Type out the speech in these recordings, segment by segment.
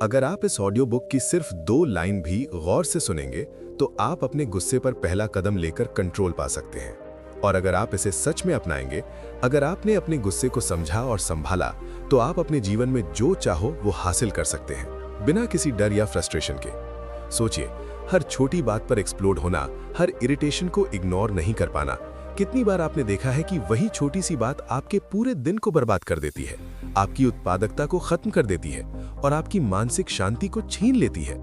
अगर आप इस ऑडियो बुक की सिर्फ 2 लाइन भी गौर से सुनेंगे तो आप अपने गुस्से पर पहला कदम लेकर कंट्रोल पा सकते हैं। और अगर आप इसे सच में अपनाएंगे, अगर आपने अपने गुस्से को समझा और संभाला, तो आप अपने जीवन में जो चाहो वो हासिल कर सकते हैं, बिना किसी डर या फ्रस्ट्रेशन के। सोचिए, हर छोटी बात पर एक्सप्लोड होना, हर इरिटेशन को इग्नोर नहीं कर पाना। कितनी बार आपने देखा है कि वही छोटी सी बात आपके पूरे दिन को बर्बाद कर देती है, आपकी उत्पादकता को खत्म कर देती है और आपकी मानसिक शांति को छीन लेती है।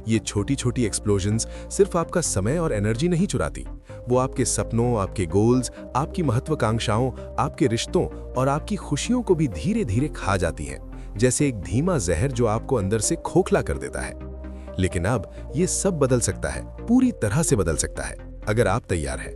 ये छोटी छोटी एक्सप्लोजन्स सिर्फ आपका समय और एनर्जी नहीं चुराती, वो आपके सपनों, आपके गोल्स, आपकी महत्वाकांक्षाओं, आपके रिश्तों और आपकी खुशियों को भी धीरे धीरे खा जाती हैं, जैसे एक धीमा जहर जो आपको अंदर से खोखला कर देता है। लेकिन अब ये सब बदल सकता है, पूरी तरह से बदल सकता है, अगर आप तैयार हैं।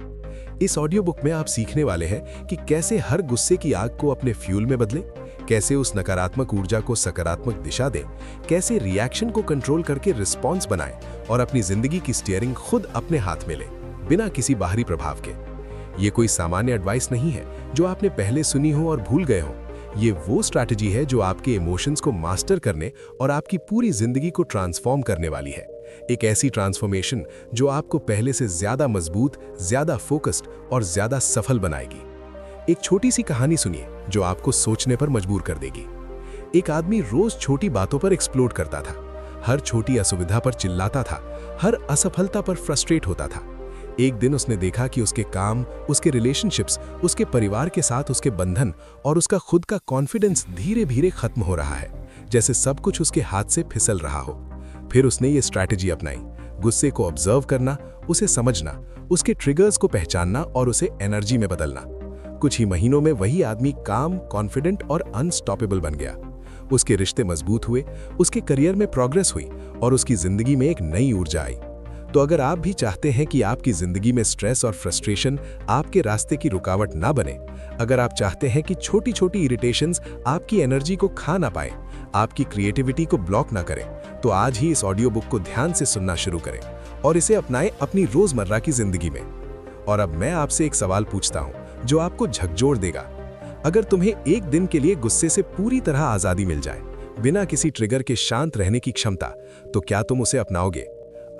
इस ऑडियो बुक में आप सीखने वाले हैं कि कैसे हर गुस्से की आग को अपने फ्यूल में बदलें, कैसे उस नकारात्मक ऊर्जा को सकारात्मक दिशा दें, कैसे रिएक्शन को कंट्रोल करके रिस्पॉन्स बनाएं और अपनी जिंदगी की स्टीयरिंग खुद अपने हाथ में लें, बिना किसी बाहरी प्रभाव के। ये कोई सामान्य एडवाइस नहीं है जो आपने पहले सुनी हो और भूल गए हो। ये वो स्ट्रैटेजी है जो आपके इमोशंस को मास्टर करने और आपकी पूरी जिंदगी को ट्रांसफॉर्म करने वाली है। एक ऐसी ट्रांसफॉर्मेशन जो आपको पहले से ज्यादा मजबूत, ज्यादा फोकस्ड और ज्यादा सफल बनाएगी। एक छोटी सी कहानी सुनिए जो आपको सोचने पर मजबूर कर देगी। एक आदमी रोज छोटी बातों पर एक्सप्लोड करता था, हर छोटी असुविधा पर चिल्लाता था, हर असफलता पर फ्रस्ट्रेट होता था। एक दिन उसने देखा कि उसके काम, उसके रिलेशनशिप्स, उसके परिवार के साथ उसके बंधन और उसका खुद का कॉन्फिडेंस धीरे धीरे खत्म हो रहा है, जैसे सब कुछ उसके हाथ से फिसल रहा हो। फिर उसने ये स्ट्रैटेजी अपनाई, गुस्से को ऑब्जर्व करना, उसे समझना, उसके ट्रिगर्स को पहचानना और उसे एनर्जी में बदलना। कुछ ही महीनों में वही आदमी काम, कॉन्फिडेंट और अनस्टॉपेबल बन गया। उसके रिश्ते मजबूत हुए, उसके करियर में प्रोग्रेस हुई और उसकी जिंदगी में एक नई ऊर्जा आई। तो अगर आप भी चाहते हैं कि आपकी जिंदगी में स्ट्रेस और फ्रस्ट्रेशन आपके रास्ते की रुकावट ना बने, अगर आप चाहते हैं कि छोटी छोटी इरिटेशंस आपकी एनर्जी को खा ना पाए, आपकी क्रिएटिविटी को ब्लॉक ना करें, तो आज ही इस ऑडियो बुक को ध्यान से सुनना शुरू करें और इसे अपनाएं अपनी रोजमर्रा की जिंदगी में। और अब मैं आपसे एक सवाल पूछता हूं जो आपको झकझोर देगा। अगर तुम्हें एक दिन के लिए गुस्से से पूरी तरह आजादी मिल जाए, बिना किसी ट्रिगर के शांत रहने की क्षमता, तो क्या तुम उसे अपनाओगे?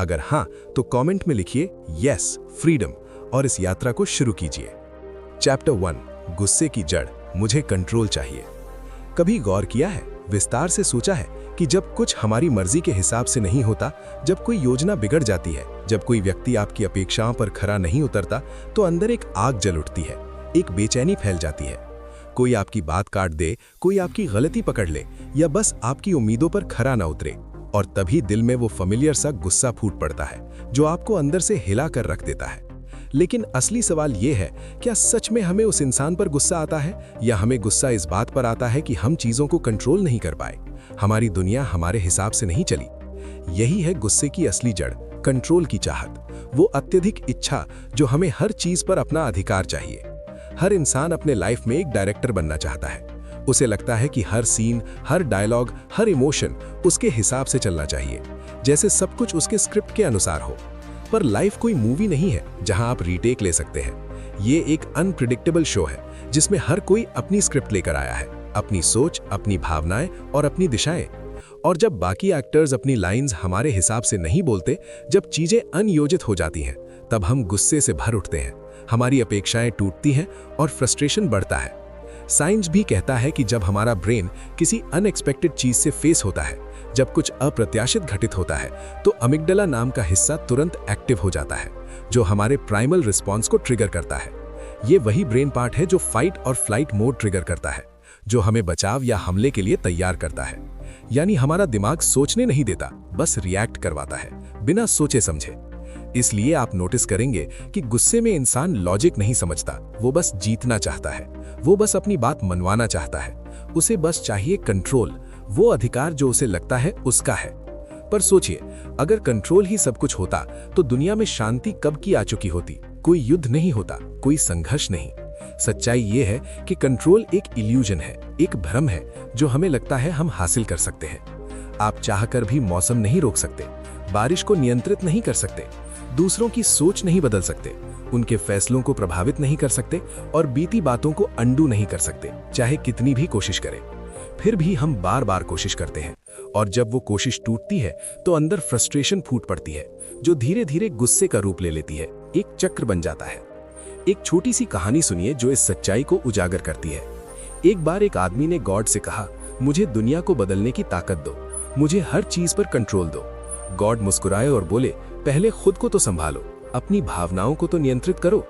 अगर हाँ, तो कमेंट में लिखिए यस, फ्रीडम, और इस यात्रा को शुरू कीजिए। चैप्टर 1, गुस्से की जड़, मुझे कंट्रोल चाहिए। कभी गौर किया है, विस्तार से सोचा है कि जब कुछ हमारी मर्जी के हिसाब से नहीं होता, जब कोई योजना बिगड़ जाती है, जब कोई व्यक्ति आपकी अपेक्षाओं पर खरा नहीं उतरता, तो अंदर एक आग जल उठती है, एक बेचैनी फैल जाती है। कोई आपकी बात काट दे, कोई आपकी गलती पकड़ ले या बस आपकी उम्मीदों पर खरा ना उतरे, और तभी दिल में वो फेमिलियर सा गुस्सा फूट पड़ता है जो आपको अंदर से हिला कर रख देता है। लेकिन असली सवाल ये है, क्या सच में हमें उस इंसान पर गुस्सा आता है, या हमें गुस्सा इस बात पर आता है कि हम चीजों को कंट्रोल नहीं कर पाए, हमारी दुनिया हमारे हिसाब से नहीं चली? यही है गुस्से की असली जड़, कंट्रोल की चाहत, वो अत्यधिक इच्छा जो हमें हर चीज पर अपना अधिकार चाहिए। हर इंसान अपने लाइफ में एक डायरेक्टर बनना चाहता है। उसे लगता है कि हर सीन, हर डायलॉग, हर इमोशन उसके हिसाब से चलना चाहिए, जैसे सब कुछ उसके स्क्रिप्ट के अनुसार हो। पर लाइफ कोई मूवी नहीं है जहां आप रीटेक ले सकते हैं। ये एक अनप्रिडिक्टेबल शो है जिसमें हर कोई अपनी स्क्रिप्ट लेकर आया है, अपनी सोच, अपनी भावनाएं और अपनी दिशाएं। और जब बाकी एक्टर्स अपनी लाइंस हमारे हिसाब से नहीं बोलते, जब चीजें अनियोजित हो जाती हैं, तब हम गुस्से से भर उठते हैं, हमारी अपेक्षाएं टूटती हैं और फ्रस्ट्रेशन बढ़ता है। साइंस भी कहता है कि जब हमारा ब्रेन किसी अनएक्सपेक्टेड चीज से फेस होता है, जब कुछ अप्रत्याशित घटित होता है, तो अमिगडाला नाम का हिस्सा तुरंत एक्टिव हो जाता है, जो हमारे प्राइमल रिस्पॉन्स को ट्रिगर करता है। ये वही ब्रेन पार्ट है जो फाइट और फ्लाइट मोड ट्रिगर करता है, जो हमें बचाव या हमले के लिए तैयार करता है। यानी हमारा दिमाग सोचने नहीं देता, बस रिएक्ट करवाता है, बिना सोचे समझे। इसलिए आप नोटिस करेंगे कि गुस्से में इंसान लॉजिक नहीं समझता, वो बस जीतना चाहता है, वो बस अपनी बात मनवाना चाहता है, उसे बस चाहिए कंट्रोल, वो अधिकार जो उसे लगता है उसका है। पर सोचिए, अगर कंट्रोल ही सब कुछ होता तो दुनिया में शांति कब की आ चुकी होती। कोई युद्ध नहीं होता, कोई संघर्ष नहीं। सच्चाई ये है कि कंट्रोल एक इल्यूजन है, एक भ्रम है जो हमें लगता है हम हासिल कर सकते हैं। आप चाहकर भी मौसम नहीं रोक सकते, बारिश को नियंत्रित नहीं कर सकते, दूसरों की सोच नहीं बदल सकते, उनके फैसलों को प्रभावित नहीं कर सकते और बीती बातों को अंडू नहीं कर सकते, चाहे कितनी भी कोशिश करें। फिर भी हम बार बार कोशिश करते हैं, और जब वो कोशिश टूटती है तो अंदर फ्रस्ट्रेशन फूट पड़ती है, जो धीरे धीरे गुस्से का रूप ले लेती है, एक चक्र बन जाता है। एक छोटी सी कहानी सुनिए जो इस सच्चाई को उजागर करती है। एक बार एक आदमी ने गॉड से कहा, मुझे दुनिया को बदलने की ताकत दो, मुझे हर चीज पर कंट्रोल दो। गॉड मुस्कुराए और बोले, पहले खुद को तो संभालो, अपनी भावनाओं को तो नियंत्रित करो।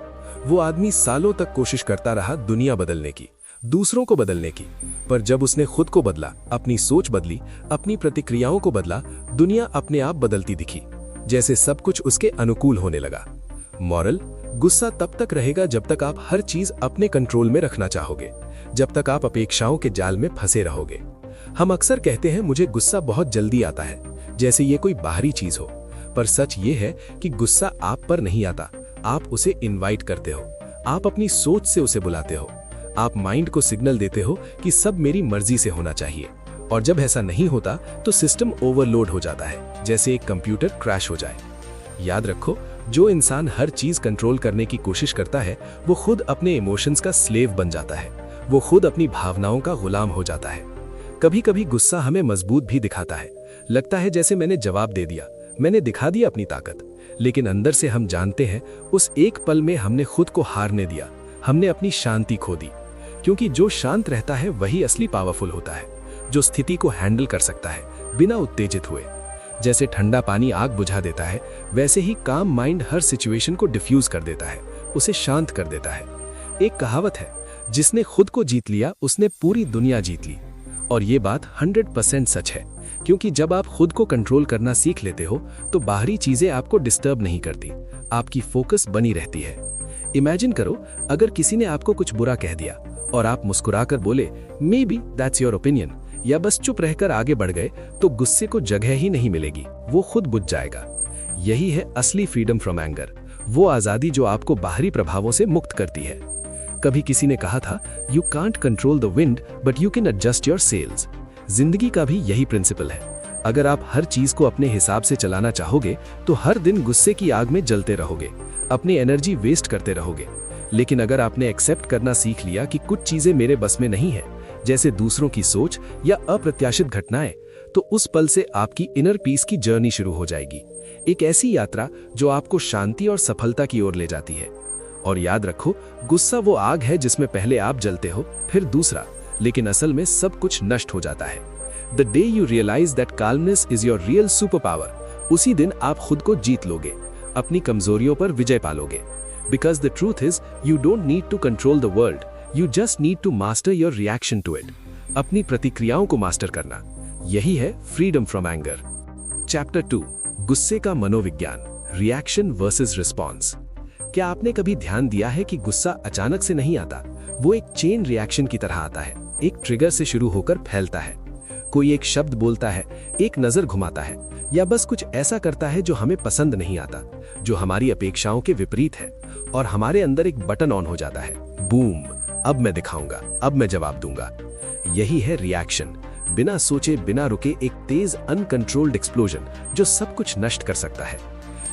वो आदमी सालों तक कोशिश करता रहा दुनिया बदलने की, दूसरों को बदलने की, पर जब उसने खुद को बदला, अपनी सोच बदली, अपनी प्रतिक्रियाओं को बदला, दुनिया अपने आप बदलती दिखी, जैसे सब कुछ उसके अनुकूल होने लगा। मॉरल, गुस्सा तब तक रहेगा जब तक आप हर चीज अपने कंट्रोल में रखना चाहोगे, जब तक आप अपेक्षाओं के जाल में फंसे रहोगे। हम अक्सर कहते हैं मुझे गुस्सा बहुत जल्दी आता है, जैसे ये कोई बाहरी चीज हो, पर सच ये है कि गुस्सा आप पर नहीं आता, आप उसे इनवाइट करते हो, आप अपनी सोच से उसे बुलाते हो, आप माइंड को सिग्नल देते हो कि सब मेरी मर्जी से होना चाहिए, और जब ऐसा नहीं होता तो सिस्टम ओवरलोड हो जाता है, जैसे एक कंप्यूटर क्रैश हो जाए। याद रखो, जो इंसान हर चीज कंट्रोल करने की कोशिश करता है वो खुद अपने इमोशंस का स्लेव बन जाता है, वो खुद अपनी भावनाओं का गुलाम हो जाता है। कभी कभी गुस्सा हमें मजबूत भी दिखाता है, लगता है जैसे मैंने जवाब दे दिया, मैंने दिखा दिया अपनी ताकत, लेकिन अंदर से हम जानते हैं उस एक पल में हमने खुद को हारने दिया, हमने अपनी शांति खो दी। क्योंकि जो शांत रहता है वही असली पावरफुल होता है, जो स्थिति को हैंडल कर सकता है बिना उत्तेजित हुए। जैसे ठंडा पानी आग बुझा देता है, वैसे ही काम माइंड हर सिचुएशन को डिफ्यूज कर देता है, उसे शांत कर देता है। एक कहावत है, जिसने खुद को जीत लिया उसने पूरी दुनिया जीत ली, और ये बात 100% सच है, क्योंकि जब आप खुद को कंट्रोल करना सीख लेते हो तो बाहरी चीजें आपको डिस्टर्ब नहीं करती, आपकी फोकस बनी रहती है। इमेजिन करो, अगर किसी ने आपको कुछ बुरा कह दिया और आप मुस्कुराकर बोले, may be that's your opinion, या बस चुप रहकर आगे बढ़ गए, तो गुस्से को जगह ही नहीं मिलेगी, वो खुद बुझ जाएगा। यही है असली फ्रीडम फ्रॉम एंगर, वो आजादी जो आपको बाहरी प्रभावों से मुक्त करती है। कभी किसी ने कहा था, you can't control the wind but you can adjust your sails. जिंदगी का भी यही प्रिंसिपल है। अगर आप हर चीज को अपने हिसाब से चलाना चाहोगे तो हर दिन गुस्से की आग में जलते रहोगे, अपनी एनर्जी वेस्ट करते रहोगे। लेकिन अगर आपने एक्सेप्ट करना सीख लिया कि कुछ चीजें मेरे बस में नहीं है, जैसे दूसरों की सोच या अप्रत्याशित घटनाएं, तो उस पल से आपकी इनर पीस की जर्नी शुरू हो जाएगी, एक ऐसी यात्रा जो आपको शांति और सफलता की ओर ले जाती है। और याद रखो, गुस्सा वो आग है जिसमें पहले आप जलते हो, फिर दूसरा, लेकिन असल में सब कुछ नष्ट हो जाता है। The day you realise that calmness is your real super power, उसी दिन आप खुद को जीत लोगे, अपनी कमजोरियों पर विजय पालोगे। Because the truth is, you don't need to control the world, you just need to master your reaction to it. अपनी प्रतिक्रियाओं को मास्टर करना, यही है फ्रीडम फ्रॉम एंगर। चैप्टर 2, गुस्से का मनोविज्ञान, रिएक्शन वर्सेस रिस्पॉन्स। क्या आपने कभी ध्यान दिया है कि गुस्सा अचानक से नहीं आता, वो एक चेन रिएक्शन की तरह आता है, एक ट्रिगर से शुरू होकर फैलता है। कोई एक शब्द बोलता है, एक नजर घुमाता है, या बस कुछ ऐसा करता है जो हमें पसंद नहीं आता, जो हमारी अपेक्षाओं के विपरीत है, और हमारे अंदर एक बटन ऑन हो जाता है, बूम, अब मैं दिखाऊंगा, अब मैं जवाब दूंगा। यही है रिएक्शन, बिना सोचे बिना रुके एक तेज अनकंट्रोल्ड एक्सप्लोजन जो सब कुछ नष्ट कर सकता है।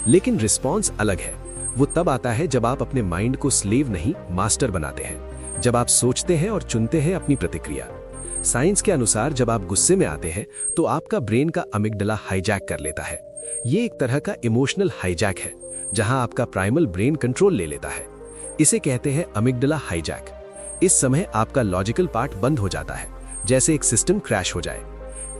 लेकिन रिस्पॉन्स अलग है, वो तब आता है जब आप अपने माइंड को स्लेव नहीं मास्टर बनाते हैं, जब आप सोचते हैं और चुनते हैं अपनी प्रतिक्रिया। साइंस के अनुसार जब आप गुस्से में आते हैं तो आपका ब्रेन का अमिगडला हाईजैक कर लेता है। ये एक तरह का इमोशनल हाईजैक है, जहां आपका प्राइमल ब्रेन कंट्रोल ले लेता है। इसे कहते हैं अमिगडला हाईजैक। इस समय आपका लॉजिकल पार्ट बंद हो जाता है, जैसे एक सिस्टम क्रैश हो जाए।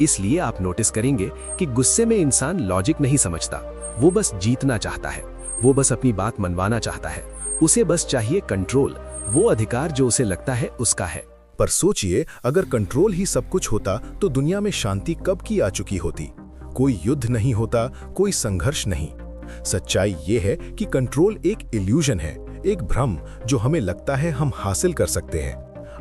इसलिए आप नोटिस करेंगे कि गुस्से में इंसान लॉजिक नहीं समझता, वो बस जीतना चाहता है, वो बस अपनी बात मनवाना चाहता है, उसे बस चाहिए कंट्रोल, वो अधिकार जो उसे लगता है उसका है। पर सोचिए, अगर कंट्रोल ही सब कुछ होता तो दुनिया में शांति कब की आ चुकी होती। कोई युद्ध नहीं होता, कोई संघर्ष नहीं। सच्चाई ये है कि कंट्रोल एक इल्यूजन है, एक भ्रम जो हमें लगता है हम हासिल कर सकते हैं।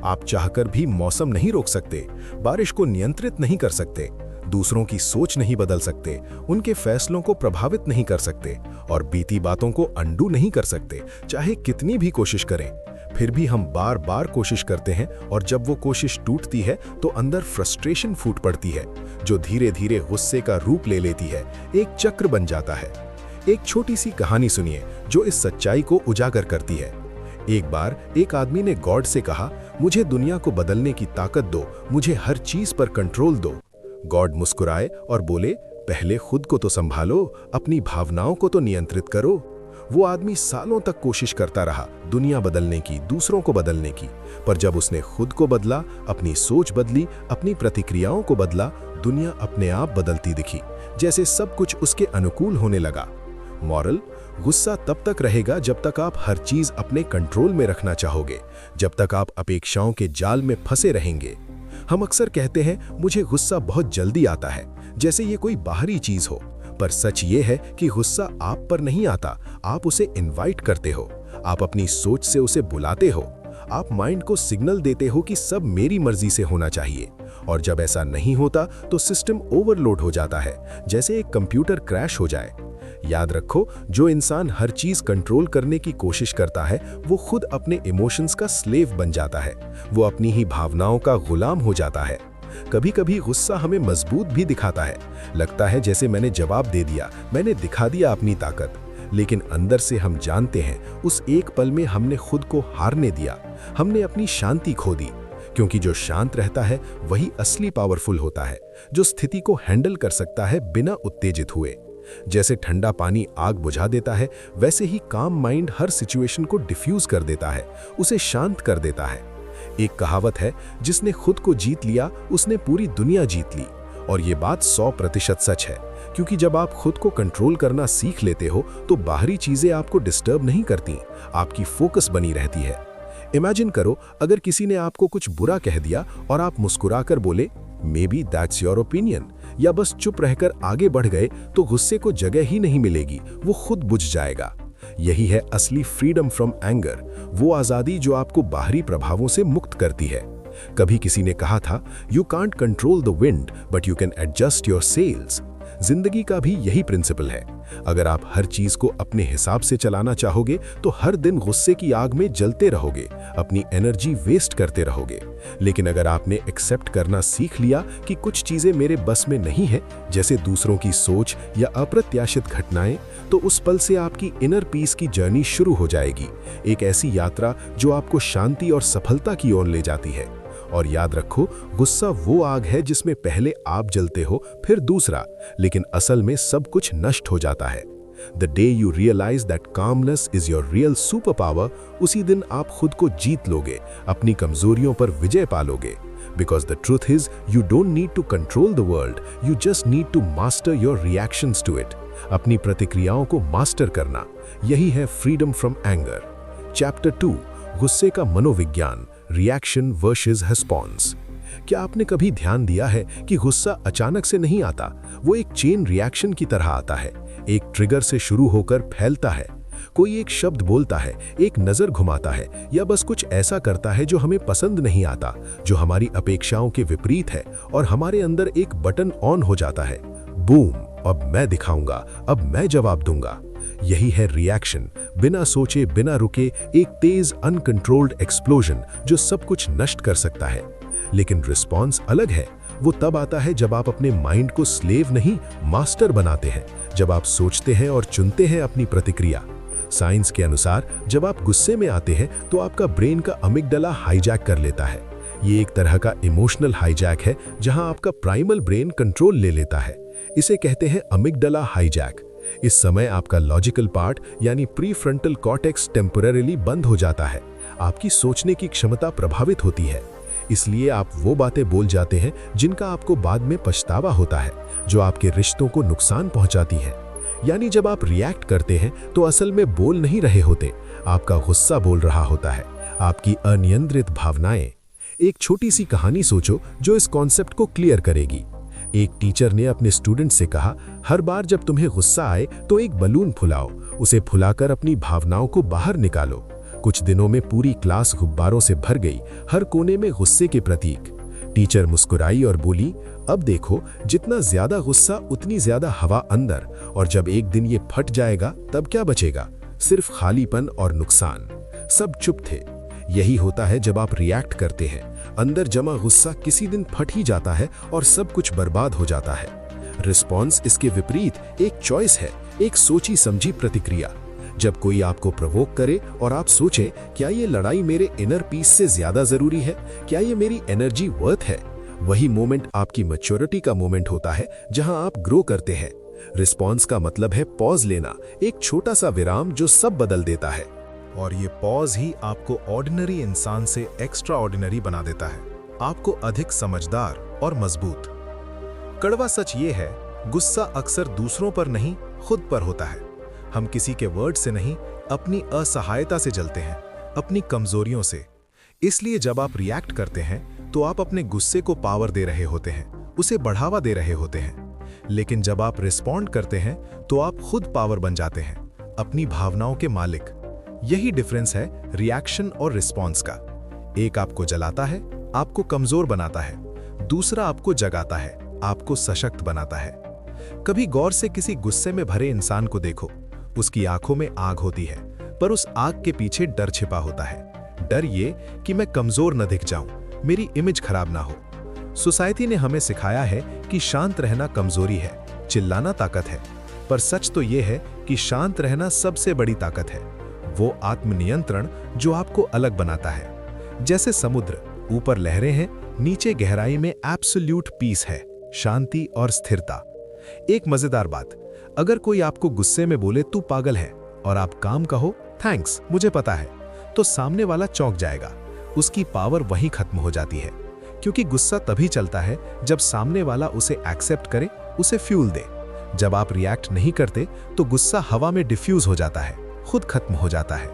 आप चाहकर भी मौसम नहीं रोक सकते, बारिश को नियंत्रित नहीं कर सकते, दूसरों की सोच नहीं बदल सकते, उनके फैसलों को प्रभावित नहीं कर सकते, और बीती बातों को अंडू नहीं कर सकते, चाहे कितनी भी कोशिश करें। फिर भी हम बार बार कोशिश करते हैं, और जब वो कोशिश टूटती है तो अंदर फ्रस्ट्रेशन फूट पड़ती है, जो धीरे धीरे गुस्से का रूप ले लेती है, एक चक्र बन जाता है। एक छोटी सी कहानी सुनिए जो इस सच्चाई को उजागर करती है। एक बार एक आदमी ने गॉड से कहा, मुझे दुनिया को बदलने की ताकत दो, मुझे हर चीज पर कंट्रोल दो। गॉड मुस्कुराए और बोले, पहले खुद को तो संभालो, अपनी भावनाओं को तो नियंत्रित करो। वो आदमी सालों तक कोशिश करता रहा दुनिया बदलने की, दूसरों को बदलने की, पर जब उसने खुद को बदला, अपनी सोच बदली, अपनी प्रतिक्रियाओं को बदला, दुनिया अपने आप बदलती दिखी, जैसे सब कुछ उसके अनुकूल होने लगा। मॉरल, गुस्सा तब तक रहेगा जब तक आप हर चीज अपने कंट्रोल में रखना चाहोगे, जब तक आप अपेक्षाओं के जाल में फंसे रहेंगे। हम अक्सर कहते हैं मुझे गुस्सा बहुत जल्दी आता है, जैसे ये कोई बाहरी चीज हो, पर सच ये है कि गुस्सा आप पर नहीं आता, आप उसे इनवाइट करते हो, आप अपनी सोच से उसे बुलाते हो, आप माइंड को सिग्नल देते हो कि सब मेरी मर्जी से होना चाहिए, और जब ऐसा नहीं होता तो सिस्टम ओवरलोड हो जाता है, जैसे एक कंप्यूटर क्रैश हो जाए। याद रखो, जो इंसान हर चीज कंट्रोल करने की कोशिश करता है वो खुद अपने इमोशंस का स्लेव बन जाता है, वो अपनी ही भावनाओं का गुलाम हो जाता है। कभी कभी गुस्सा हमें मजबूत भी दिखाता है, लगता है जैसे मैंने जवाब दे दिया, मैंने दिखा दिया अपनी ताकत, लेकिन अंदर से हम जानते हैं उस एक पल में हमने खुद को हारने दिया, हमने अपनी शांति खो दी, क्योंकि जो शांत रहता है वही असली पावरफुल होता है, जो स्थिति को हैंडल कर सकता है बिना उत्तेजित हुए। जैसे ठंडा पानी आग बुझा देता है, वैसे ही काम माइंड हर सिचुएशन को डिफ्यूज कर देता है, उसे शांत कर देता है। एक कहावत है, जिसने खुद को जीत लिया उसने पूरी दुनिया जीत ली, और ये बात 100% सच है, क्योंकि जब आप खुद को कंट्रोल करना सीख लेते हो तो बाहरी चीजें आपको डिस्टर्ब नहीं करती, आपकी फोकस बनी रहती है। इमेजिन करो, अगर किसी ने आपको कुछ बुरा कह दिया और आप मुस्कुराकर बोले, may be that's your opinion, या बस चुप रहकर आगे बढ़ गए, तो गुस्से को जगह ही नहीं मिलेगी, वो खुद बुझ जाएगा। यही है असली फ्रीडम फ्रॉम एंगर, वो आजादी जो आपको बाहरी प्रभावों से मुक्त करती है। कभी किसी ने कहा था, you can't control the wind but you can adjust your sails. जिंदगी का भी यही प्रिंसिपल है। अगर आप हर चीज को अपने हिसाब से चलाना चाहोगे तो हर दिन गुस्से की आग में जलते रहोगे, अपनी एनर्जी वेस्ट करते रहोगे। लेकिन अगर आपने एक्सेप्ट करना सीख लिया कि कुछ चीजें मेरे बस में नहीं है, जैसे दूसरों की सोच या अप्रत्याशित घटनाएं, तो उस पल से आपकी इनर पीस की जर्नी शुरू हो जाएगी, एक ऐसी यात्रा जो आपको शांति और सफलता की ओर ले जाती है। और याद रखो, गुस्सा वो आग है जिसमें पहले आप जलते हो, फिर दूसरा, लेकिन असल में सब कुछ नष्ट हो जाता है। The day you realise that calmness is your real super power, उसी दिन आप खुद को जीत लोगे, अपनी कमजोरियों पर विजय पालोगे। Because the truth is, you don't need to control the world, you just need to master your reactions to it. अपनी प्रतिक्रियाओं को मास्टर करना, यही है फ्रीडम फ्रॉम एंगर। चैप्टर 2, गुस्से का मनोविज्ञान, रिएक्शन वर्सेस रिस्पॉन्स। क्या आपने कभी ध्यान दिया है कि गुस्सा अचानक से नहीं आता, वो एक चेन रिएक्शन की तरह आता है, एक ट्रिगर से शुरू होकर फैलता है। कोई एक शब्द बोलता है, एक नजर घुमाता है, या बस कुछ ऐसा करता है जो हमें पसंद नहीं आता, जो हमारी अपेक्षाओं के विपरीत है, और हमारे अंदर एक बटन ऑन हो जाता है, बूम, अब मैं दिखाऊंगा, अब मैं जवाब दूंगा। यही है रिएक्शन, बिना सोचे बिना रुके एक तेज अनकंट्रोल्ड एक्सप्लोजन जो सब कुछ नष्ट कर सकता है। लेकिन रिस्पॉन्स अलग है, वो तब आता है जब आप अपने माइंड को स्लेव नहीं मास्टर बनाते हैं, जब आप सोचते हैं और चुनते हैं अपनी प्रतिक्रिया। साइंस के अनुसार जब आप गुस्से में आते हैं तो आपका ब्रेन का अमिगडाला हाईजैक कर लेता है। ये एक तरह का इमोशनल हाईजैक है जहां आपका प्राइमल ब्रेन कंट्रोल ले लेता है। इसे कहते हैं अमिगडाला हाईजैक। इस समय आपका लॉजिकल पार्ट यानी प्रीफ्रंटल कॉर्टेक्स टेम्परेरीली बंद हो जाता है, आपकी सोचने की क्षमता प्रभावित होती है। इसलिए आप वो बातें बोल जाते हैं जिनका आपको बाद में पछतावा होता है, जो आपके रिश्तों को नुकसान पहुंचाती हैं। यानी जब आप रिएक्ट करते हैं तो असल में बोल नहीं रहे होते, आपका गुस्सा बोल रहा होता है, आपकी अनियंत्रित भावनाएं। एक छोटी सी कहानी सोचो जो इस कॉन्सेप्ट को क्लियर करेगी। एक टीचर ने अपने स्टूडेंट से कहा, हर बार जब तुम्हें गुस्सा आए तो एक बलून फुलाओ, उसे फुलाकर अपनी भावनाओं को बाहर निकालो। कुछ दिनों में पूरी क्लास गुब्बारों से भर गई, हर कोने में गुस्से के प्रतीक। टीचर मुस्कुराई और बोली, अब देखो, जितना ज्यादा गुस्सा उतनी ज्यादा हवा अंदर, और जब एक दिन ये फट जाएगा तब क्या बचेगा? सिर्फ खालीपन और नुकसान। सब चुप थे। यही होता है जब आप रिएक्ट करते हैं, अंदर जमा गुस्सा किसी दिन फट ही जाता है और सब कुछ बर्बाद हो जाता है। रिस्पॉन्स इसके विपरीत एक चॉइस है, एक सोची समझी प्रतिक्रिया। जब कोई आपको प्रोवोक करे और आप सोचें, क्या ये लड़ाई मेरे इनर पीस से ज्यादा जरूरी है? क्या ये मेरी एनर्जी वर्थ है? वही मोमेंट आपकी मैच्योरिटी का मोमेंट होता है, जहां आप ग्रो करते हैं। रिस्पॉन्स का मतलब है पॉज लेना, एक छोटा सा विराम जो सब बदल देता है। और ये पॉज ही आपको ऑर्डिनरी इंसान से एक्स्ट्रा ऑर्डिनरी बना देता है, आपको अधिक समझदार और मजबूत। कड़वा सच ये है, गुस्सा अक्सर दूसरों पर नहीं, खुद पर होता है। हम किसी के वर्ड से नहीं, अपनी असहायता से जलते हैं, अपनी कमजोरियों से। इसलिए जब आप रिएक्ट करते हैं तो आप अपने गुस्से को पावर दे रहे होते हैं, उसे बढ़ावा दे रहे होते हैं। लेकिन जब आप रिस्पॉन्ड करते हैं तो आप खुद पावर बन जाते हैं, अपनी भावनाओं के मालिक। यही डिफरेंस है रिएक्शन और रिस्पॉन्स का। एक आपको जलाता है, आपको कमजोर बनाता है, दूसरा आपको जगाता है, आपको सशक्त बनाता है। कभी गौर से किसी गुस्से में भरे इंसान को देखो, उसकी आंखों में आग होती है, पर उस आग के पीछे डर छिपा होता है। डर ये कि मैं कमजोर न दिख जाऊं, मेरी इमेज खराब ना हो। सोसाइटी ने हमें सिखाया है कि शांत रहना कमजोरी है, चिल्लाना ताकत है। पर सच तो ये है कि शांत रहना सबसे बड़ी ताकत है। वो आत्मनियंत्रण जो आपको अलग बनाता है। जैसे समुद्र, ऊपर लहरें हैं, नीचे गहराई में एब्सोल्यूट पीस है, शांति और स्थिरता। एक मजेदार बात, अगर कोई आपको गुस्से में बोले तू पागल है और आप काम कहो थैंक्स मुझे पता है, तो सामने वाला चौंक जाएगा। उसकी पावर वहीं खत्म हो जाती है, क्योंकि गुस्सा तभी चलता है जब सामने वाला उसे एक्सेप्ट करे, उसे फ्यूल दे। जब आप रिएक्ट नहीं करते तो गुस्सा हवा में डिफ्यूज हो जाता है, खुद खत्म हो जाता है।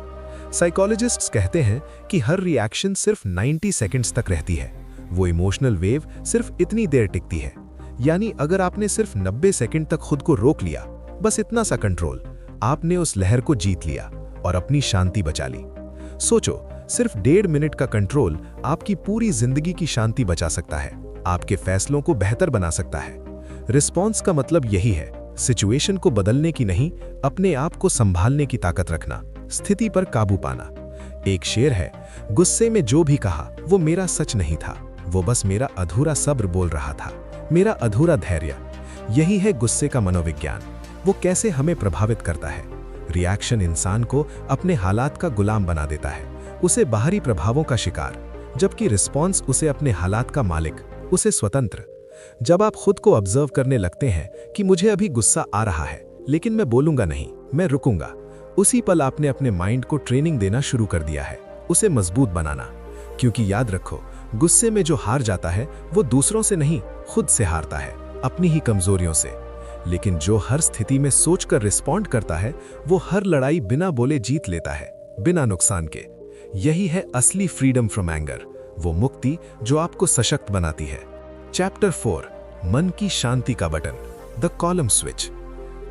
साइकोलॉजिस्ट्स कहते हैं कि हर रिएक्शन सिर्फ 90 सेकंड्स तक रहती है। वो इमोशनल वेव सिर्फ इतनी देर टिकती है। यानी अगर आपने सिर्फ 90 सेकंड तक खुद को रोक लिया, बस इतना सा कंट्रोल, आपने उस लहर को जीत लिया और अपनी शांति बचा ली। सोचो, सिर्फ 1.5 मिनट का कंट्रोल आपकी पूरी जिंदगी की शांति बचा सकता है, आपके फैसलों को बेहतर बना सकता है। रिस्पॉन्स का मतलब यही है, सिचुएशन को बदलने की नहीं, अपने आप को संभालने की ताकत रखना, स्थिति पर काबू पाना। एक शेर है, गुस्से में जो भी कहा वो मेरा सच नहीं था, वो बस मेरा अधूरा सब्र बोल रहा था, मेरा अधूरा धैर्य। यही है गुस्से का मनोविज्ञान। वो कैसे हमें प्रभावित करता है। रिएक्शन इंसान को अपने हालात का गुलाम बना देता है, उसे बाहरी प्रभावों का शिकार, जबकि रिस्पॉन्स उसे अपने हालात का मालिक, उसे स्वतंत्र। जब आप खुद को ऑब्जर्व करने लगते हैं कि मुझे अभी गुस्सा आ रहा है, लेकिन मैं बोलूंगा नहीं, मैं रुकूंगा, उसी पल आपने अपने माइंड को ट्रेनिंग देना शुरू कर दिया है, उसे मजबूत बनाना। क्योंकि याद रखो, गुस्से में जो हार जाता है वो दूसरों से नहीं, खुद से हारता है, अपनी ही कमजोरियों से। लेकिन जो हर स्थिति में सोचकर रिस्पॉन्ड करता है, वो हर लड़ाई बिना बोले जीत लेता है, बिना नुकसान के। यही है असली फ्रीडम फ्रॉम एंगर, वो मुक्ति जो आपको सशक्त बनाती है। चैप्टर 4, मन की शांति का बटन, द कॉलम स्विच।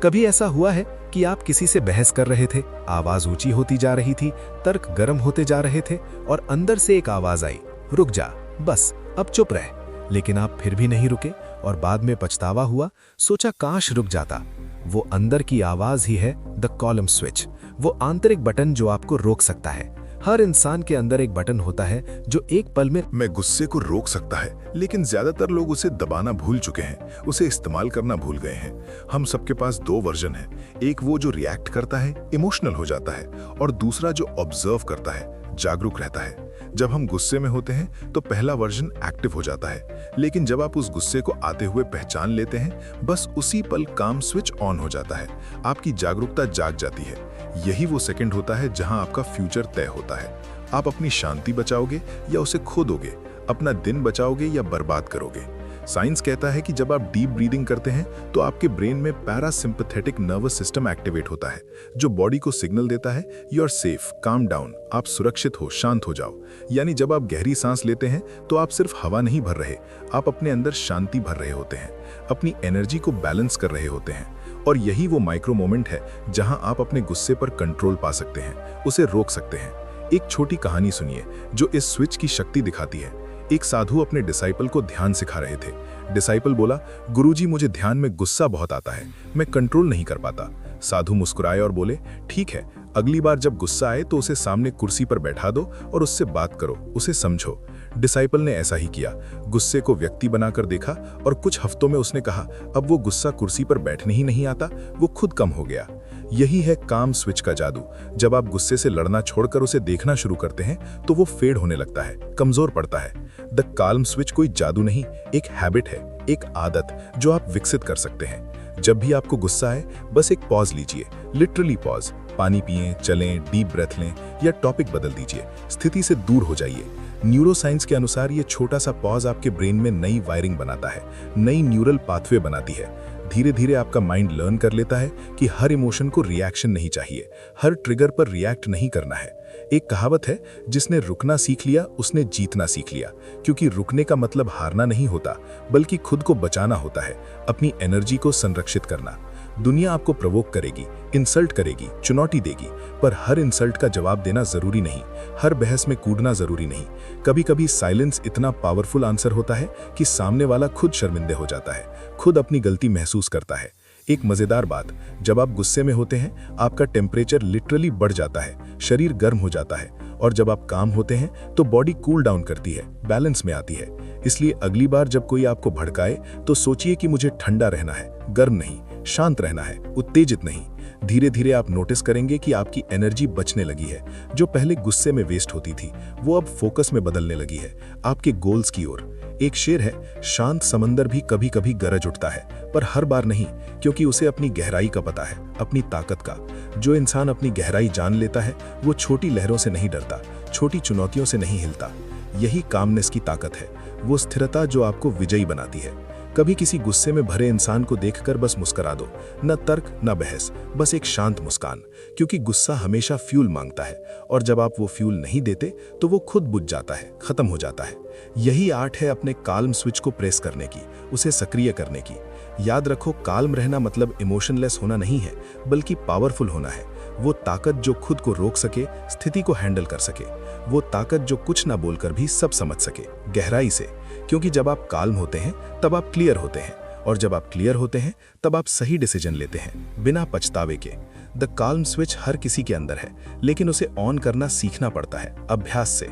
कभी ऐसा हुआ है कि आप किसी से बहस कर रहे थे, आवाज ऊंची होती जा रही थी, तर्क गर्म होते जा रहे थे, और अंदर से एक आवाज आई, रुक जा, बस अब चुप रह। लेकिन आप फिर भी नहीं रुके और बाद में पछतावा हुआ, सोचा काश रुक जाता। वो अंदर की आवाज ही है द कॉलम स्विच, वो आंतरिक बटन जो आपको रोक सकता है। हर इंसान के अंदर एक बटन होता है जो एक पल में मैं गुस्से को रोक सकता है, लेकिन ज्यादातर लोग उसे दबाना भूल चुके हैं, उसे इस्तेमाल करना भूल गए हैं। हम सबके पास 2 वर्जन है, एक वो जो रिएक्ट करता है, इमोशनल हो जाता है, और दूसरा जो ऑब्जर्व करता है, जागरूक रहता है। जब हम गुस्से में होते हैं तो पहला वर्जन एक्टिव हो जाता है, लेकिन जब आप उस गुस्से को आते हुए पहचान लेते हैं, बस उसी पल काम स्विच ऑन हो जाता है, आपकी जागरूकता जाग जाती है। यही वो सेकंड होता है जहां आपका फ्यूचर तय होता है। आप अपनी शांति बचाओगे या उसे खो दोगे, अपना दिन बचाओगे या बर्बाद करोगे। साइंस कहता है कि जब आप डीप ब्रीदिंग करते हैं तो आपके ब्रेन में पैरासिम्पैथेटिक नर्वस सिस्टम एक्टिवेट होता है, जो बॉडी को सिग्नल देता है you are safe, calm down, आप सुरक्षित हो, शांत हो जाओ। यानी जब आप गहरी सांस लेते हैं तो आप सिर्फ हवा नहीं भर रहे, आप अपने अंदर शांति भर रहे होते हैं, अपनी एनर्जी को बैलेंस कर रहे होते हैं। और यही वो माइक्रो मोमेंट है जहां आप अपने गुस्से पर कंट्रोल पा सकते हैं, उसे रोक सकते हैं। एक छोटी कहानी सुनिए जो इस स्विच की शक्ति दिखाती है। एक साधु अपने डिसाइपल को ध्यान सिखा रहे थे। डिसाइपल बोला, गुरुजी मुझे ध्यान में गुस्सा बहुत आता है, मैं कंट्रोल नहीं कर पाता। साधु मुस्कुराए और बोले, ठीक है, अगली बार जब गुस्सा आए तो उसे सामने कुर्सी पर बैठा दो और उससे बात करो, उसे समझो। डिसाइपल ने ऐसा ही किया, गुस्से को व्यक्ति बनाकर देखा और कुछ हफ्तों में उसने कहा अब वो गुस्सा कुर्सी पर बैठने ही नहीं आता, वो खुद कम हो गया। यही है काम स्विच का जादू। जब आप गुस्से से लड़ना छोड़कर उसे देखना शुरू करते हैं तो वो फेड होने लगता है, कमजोर पड़ता है। द काल्म स्विच कोई जादू नहीं, एक हैबिट है, एक आदत जो आप विकसित कर सकते हैं। जब भी आपको गुस्सा आए बस एक पॉज लीजिए, लिटरली पॉज। पानी पिएं, चलें, डीप ब्रेथ लें या टॉपिक बदल दीजिए, स्थिति से दूर हो जाइए। न्यूरोसाइंस के अनुसार ये छोटा सा पॉज आपके ब्रेन में नई वायरिंग बनाता है, नई न्यूरल पाथवे बनाती है। धीरे धीरे आपका माइंड लर्न कर लेता है कि हर इमोशन को रिएक्शन नहीं चाहिए, हर ट्रिगर पर रिएक्ट नहीं करना है। एक कहावत है, जिसने रुकना सीख लिया उसने जीतना सीख लिया, क्योंकि रुकने का मतलब हारना नहीं होता, बल्कि खुद को बचाना होता है, अपनी एनर्जी को संरक्षित करना। दुनिया आपको प्रवोक करेगी, इंसल्ट करेगी, चुनौती देगी, पर हर इंसल्ट का जवाब देना जरूरी नहीं, हर बहस में कूदना जरूरी नहीं। कभी कभी साइलेंस इतना पावरफुल आंसर होता है कि सामने वाला खुद शर्मिंदे हो जाता है, खुद अपनी गलती महसूस करता है। एक मजेदार बात, जब आप गुस्से में होते हैं आपका टेम्परेचर लिटरली बढ़ जाता है, शरीर गर्म हो जाता है, और जब आप काम होते हैं तो बॉडी कूल डाउन करती है, बैलेंस में आती है। इसलिए अगली बार जब कोई आपको भड़काए तो सोचिए कि मुझे ठंडा रहना है, गर्म नहीं, शांत रहना है, उत्तेजित नहीं। धीरे धीरे आप नोटिस करेंगे कि आपकी एनर्जी बचने लगी है। जो पहले गुस्से में वेस्ट होती थी वो अब फोकस में बदलने लगी है, आपके गोल्स की ओर। एक शेर है, शांत समंदर भी कभी कभी गरज उठता है, पर हर बार नहीं, क्योंकि उसे अपनी गहराई का पता है, अपनी ताकत का। जो इंसान अपनी गहराई जान लेता है वो छोटी लहरों से नहीं डरता, छोटी चुनौतियों से नहीं हिलता। यही कामनेस की ताकत है, वो स्थिरता जो आपको विजयी बनाती है। कभी किसी गुस्से में भरे इंसान को देखकर बस मुस्कुरा दो, न तर्क न बहस, बस एक शांत मुस्कान, क्योंकि गुस्सा हमेशा फ्यूल मांगता है, और जब आप वो फ्यूल नहीं देते तो वो खुद बुझ जाता है, खत्म हो जाता है। यही आर्ट है अपने काल्म स्विच को प्रेस करने की, उसे सक्रिय करने की। याद रखो, काल्म रहना मतलब इमोशनलेस होना नहीं है, बल्कि पावरफुल होना है। वो ताकत जो खुद को रोक सके, स्थिति को हैंडल कर सके, वो ताकत जो कुछ ना बोलकर भी सब समझ सके, गहराई से। क्योंकि जब आप काल्म होते हैं तब आप क्लियर होते हैं, और जब आप क्लियर होते हैं तब आप सही डिसीजन लेते हैं, बिना पछतावे के। द काल्म स्विच हर किसी के अंदर है, लेकिन उसे ऑन करना सीखना पड़ता है, अभ्यास से।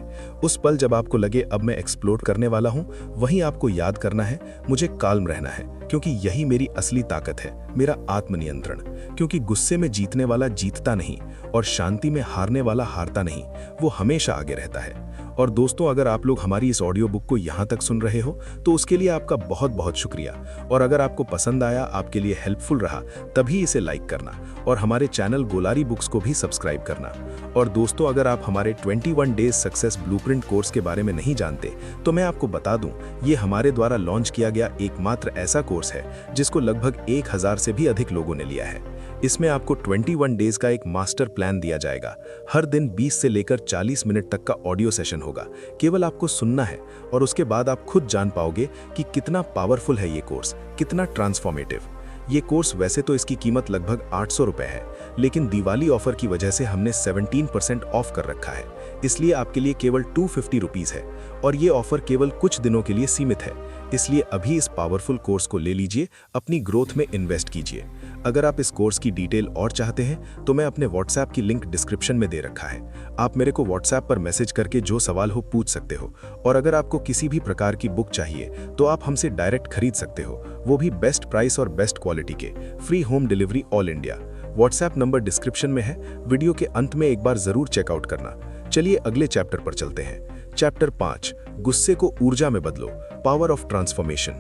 उस पल जब आपको लगे अब मैं एक्सप्लोर करने वाला हूं, वहीं आपको याद करना है मुझे काल्म रहना है, क्योंकि यही मेरी असली ताकत है, मेरा आत्मनियंत्रण। क्योंकि गुस्से में जीतने वाला जीतता नहीं, और शांति में हारने वाला हारता नहीं, वो हमेशा आगे रहता है। और दोस्तों, अगर आप लोग हमारी इस ऑडियो बुक को यहाँ तक सुन रहे हो तो उसके लिए आपका बहुत बहुत शुक्रिया। और अगर आपको पसंद आया, आपके लिए हेल्पफुल रहा, तभी इसे लाइक करना और हमारे चैनल गोलारी बुक्स को भी सब्सक्राइब करना। और दोस्तों, अगर आप हमारे 21 डेज सक्सेस ब्लूप्रिंट कोर्स के बारे में नहीं जानते तो मैं आपको बता दूं, ये हमारे द्वारा लॉन्च किया गया एकमात्र ऐसा कोर्स है जिसको लगभग 1000 से भी अधिक लोगों ने लिया है। इसमें आपको 21 डेज का एक मास्टर प्लान दिया जाएगा। हर दिन 20 से लेकर 40 मिनट तक का ऑडियो सेशन होगा, केवल आपको सुनना है, और उसके बाद आप खुद जान पाओगे कि कितना पावरफुल है ये कोर्स, कितना ट्रांसफॉर्मेटिव। ये कोर्स वैसे तो इसकी कीमत लगभग 800 रुपए है, लेकिन दिवाली ऑफर की वजह से हमने 17% ऑफ कर रखा है, इसलिए आपके लिए केवल 250 रुपीज है। और ये ऑफर केवल कुछ दिनों के लिए सीमित है, इसलिए अभी इस पावरफुल कोर्स को ले लीजिए, अपनी ग्रोथ में इन्वेस्ट कीजिए। अगर आप इस कोर्स की डिटेल और चाहते हैं तो मैं अपने व्हाट्सएप की लिंक डिस्क्रिप्शन में दे रखा है, आप मेरे को व्हाट्सएप पर मैसेज करके जो सवाल हो पूछ सकते हो। और अगर आपको किसी भी प्रकार की बुक चाहिए तो आप हमसे डायरेक्ट खरीद सकते हो, वो भी बेस्ट प्राइस और बेस्ट क्वालिटी के, free home delivery all India. WhatsApp number description में है, वीडियो के अंत में एक बार जरूर चेकआउट करना। चलिए अगले चैप्टर पर चलते हैं। चैप्टर 5, गुस्से को ऊर्जा में बदलो, पावर ऑफ ट्रांसफॉर्मेशन।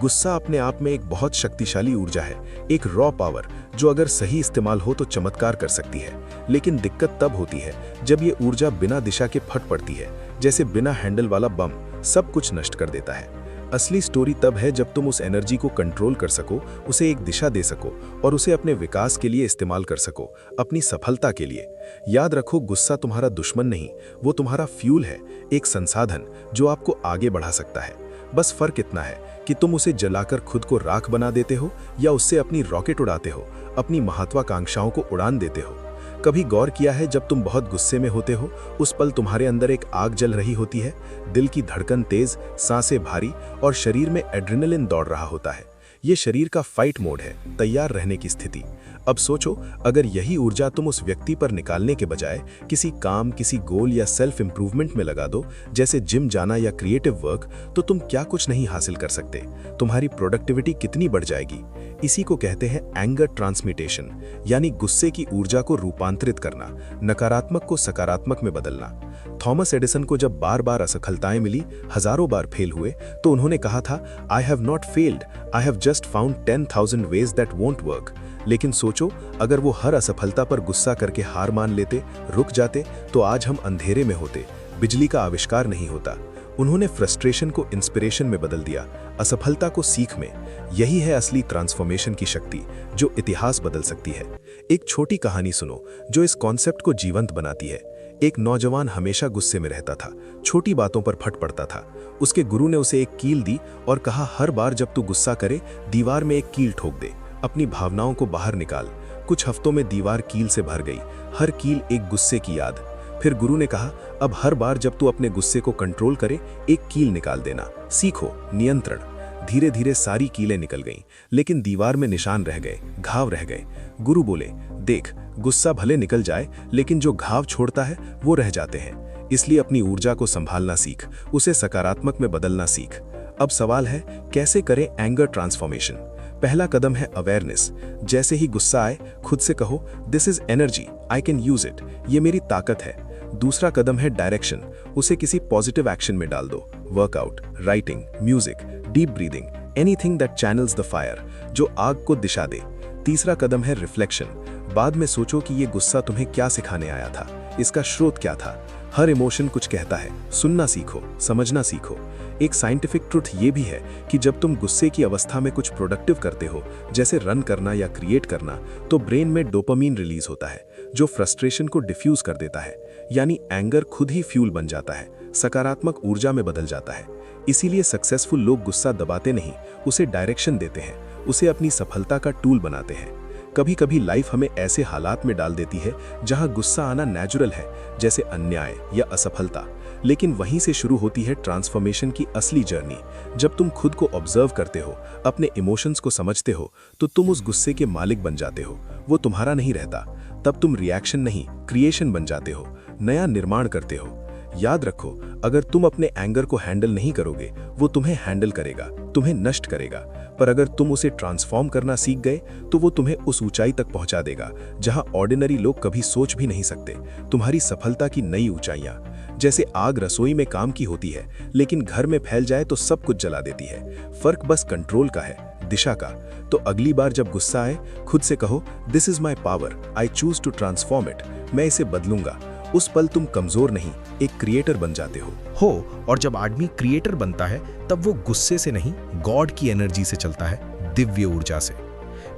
गुस्सा अपने आप में एक बहुत शक्तिशाली ऊर्जा है, एक रॉ पावर जो अगर सही इस्तेमाल हो तो चमत्कार कर सकती है। लेकिन दिक्कत तब होती है जब ये ऊर्जा बिना दिशा के फट पड़ती है, जैसे बिना हैंडल वाला बम सब कुछ नष्ट कर देता है। असली स्टोरी तब है जब तुम उस एनर्जी को कंट्रोल कर सको, उसे एक दिशा दे सको और उसे अपने विकास के लिए इस्तेमाल कर सको, अपनी सफलता के लिए। याद रखो, गुस्सा तुम्हारा दुश्मन नहीं, वो तुम्हारा फ्यूल है, एक संसाधन जो आपको आगे बढ़ा सकता है। बस फर्क इतना है कि तुम उसे जलाकर खुद को राख बना देते हो या उससे अपनी रॉकेट उड़ाते हो, अपनी महत्वाकांक्षाओं को उड़ान देते हो। कभी गौर किया है, जब तुम बहुत गुस्से में होते हो उस पल तुम्हारे अंदर एक आग जल रही होती है, दिल की धड़कन तेज, सांसें भारी और शरीर में एड्रेनलिन दौड़ रहा होता है। ये शरीर का फाइट मोड है, तैयार रहने की स्थिति। अब सोचो, अगर यही ऊर्जा तुम उस व्यक्ति पर निकालने के बजाय किसी काम, किसी गोल या सेल्फ इंप्रूवमेंट में लगा दो, जैसे जिम जाना या क्रिएटिव वर्क, तो तुम क्या कुछ नहीं हासिल कर सकते। तुम्हारी प्रोडक्टिविटी कितनी बढ़ जाएगी। इसी को कहते हैं एंगर ट्रांसमिटेशन, यानी गुस्से की ऊर्जा को रूपांतरित करना, नकारात्मक को सकारात्मक में बदलना। थॉमस एडिसन को जब बार बार असफलताएं मिली, हजारों बार फेल हुए, तो उन्होंने कहा था, I have not failed, I have just found 10,000 ways that won't work. लेकिन सोचो, अगर वो हर असफलता पर गुस्सा करके हार मान लेते, रुक जाते, तो आज हम अंधेरे में होते, बिजली का आविष्कार नहीं होता। उन्होंने फ्रस्ट्रेशन को इंस्पिरेशन में बदल दिया, असफलता को सीख में। यही है असली ट्रांसफॉर्मेशन की शक्ति, जो इतिहास बदल सकती है। एक छोटी कहानी सुनो जो इस कॉन्सेप्ट को जीवंत बनाती है। एक नौजवान हमेशा गुस्से में रहता था, छोटी बातों पर फट पड़ता था। उसके गुरु ने उसे एक कील दी और कहा, हर बार जब तू गुस्सा करे, दीवार में एक कील ठोक दे, अपनी भावनाओं को बाहर निकाल। कुछ हफ्तों में दीवार कील से भर गई, हर कील एक गुस्से की याद। फिर गुरु ने कहा, अब हर बार जब तू अपने गुस्से को कंट्रोल करे, एक कील निकाल देना। सीखो नियंत्रण। धीरे धीरे सारी कीलें निकल गईं, लेकिन दीवार में निशान रह गए, घाव रह गए। गुरु बोले, देख, गुस्सा भले निकल जाए, लेकिन जो घाव छोड़ता है वो रह जाते हैं। इसलिए अपनी ऊर्जा को संभालना सीख, उसे सकारात्मक में बदलना सीख। अब सवाल है, कैसे करें एंगर ट्रांसफॉर्मेशन। पहला कदम है अवेयरनेस। जैसे ही गुस्सा आए, खुद से कहो, this is energy, I can use it, ये मेरी ताकत है। दूसरा कदम है डायरेक्शन, उसे किसी पॉजिटिव एक्शन में डाल दो। Workout, writing, music, deep breathing, anything that channels the fire, जो आग को दिशा दे। तीसरा कदम है रिफ्लेक्शन। बाद में सोचो कि ये गुस्सा तुम्हें क्या सिखाने आया था, इसका स्रोत क्या था। हर इमोशन कुछ कहता है, सुनना सीखो, समझना सीखो। एक साइंटिफिक ट्रुथ ये भी है कि जब तुम गुस्से की अवस्था में कुछ प्रोडक्टिव करते हो, जैसे रन करना या क्रिएट करना, तो ब्रेन में डोपामीन रिलीज होता है, जो फ्रस्ट्रेशन को डिफ्यूज कर देता है। यानी एंगर खुद ही फ्यूल बन जाता है, सकारात्मक ऊर्जा में बदल जाता है। इसीलिए सक्सेसफुल लोग गुस्सा दबाते नहीं, उसे डायरेक्शन देते हैं, उसे अपनी सफलता का टूल बनाते हैं। कभी कभी लाइफ हमें ऐसे हालात में डाल देती है जहां गुस्सा आना नेचुरल है, जैसे अन्याय या असफलता। लेकिन वहीं से शुरू होती है ट्रांसफॉर्मेशन की असली जर्नी। जब तुम खुद को ऑब्जर्व करते हो, अपने इमोशंस को समझते हो, तो तुम उस गुस्से के मालिक बन जाते हो। वो तुम्हारा नहीं रहता। तब तुम रिएक्शन नहीं, क्रिएशन बन जाते हो, नया निर्माण करते हो। याद रखो, अगर तुम अपने एंगर को हैंडल नहीं करोगे, वो तुम्हें हैंडल करेगा, तुम्हें नष्ट करेगा। पर अगर तुम उसे ट्रांसफॉर्म करना सीख गए, तो वो तुम्हें उस ऊंचाई तक पहुंचा देगा जहां ऑर्डिनरी लोग कभी सोच भी नहीं सकते। तुम्हारी सफलता की नई ऊंचाइयां। जैसे आग रसोई में काम की होती है, लेकिन घर में फैल जाए तो सब कुछ जला देती है। फर्क बस कंट्रोल का है, दिशा का। तो अगली बार जब गुस्सा आए, खुद से कहो, this is my power, I choose to transform it. मैं इसे बदलूंगा। उस पल तुम कमजोर नहीं, एक क्रिएटर बन जाते हो। और जब आदमी क्रिएटर बनता है, तब वो गुस्से से नहीं, गॉड की एनर्जी से चलता है, दिव्य ऊर्जा से।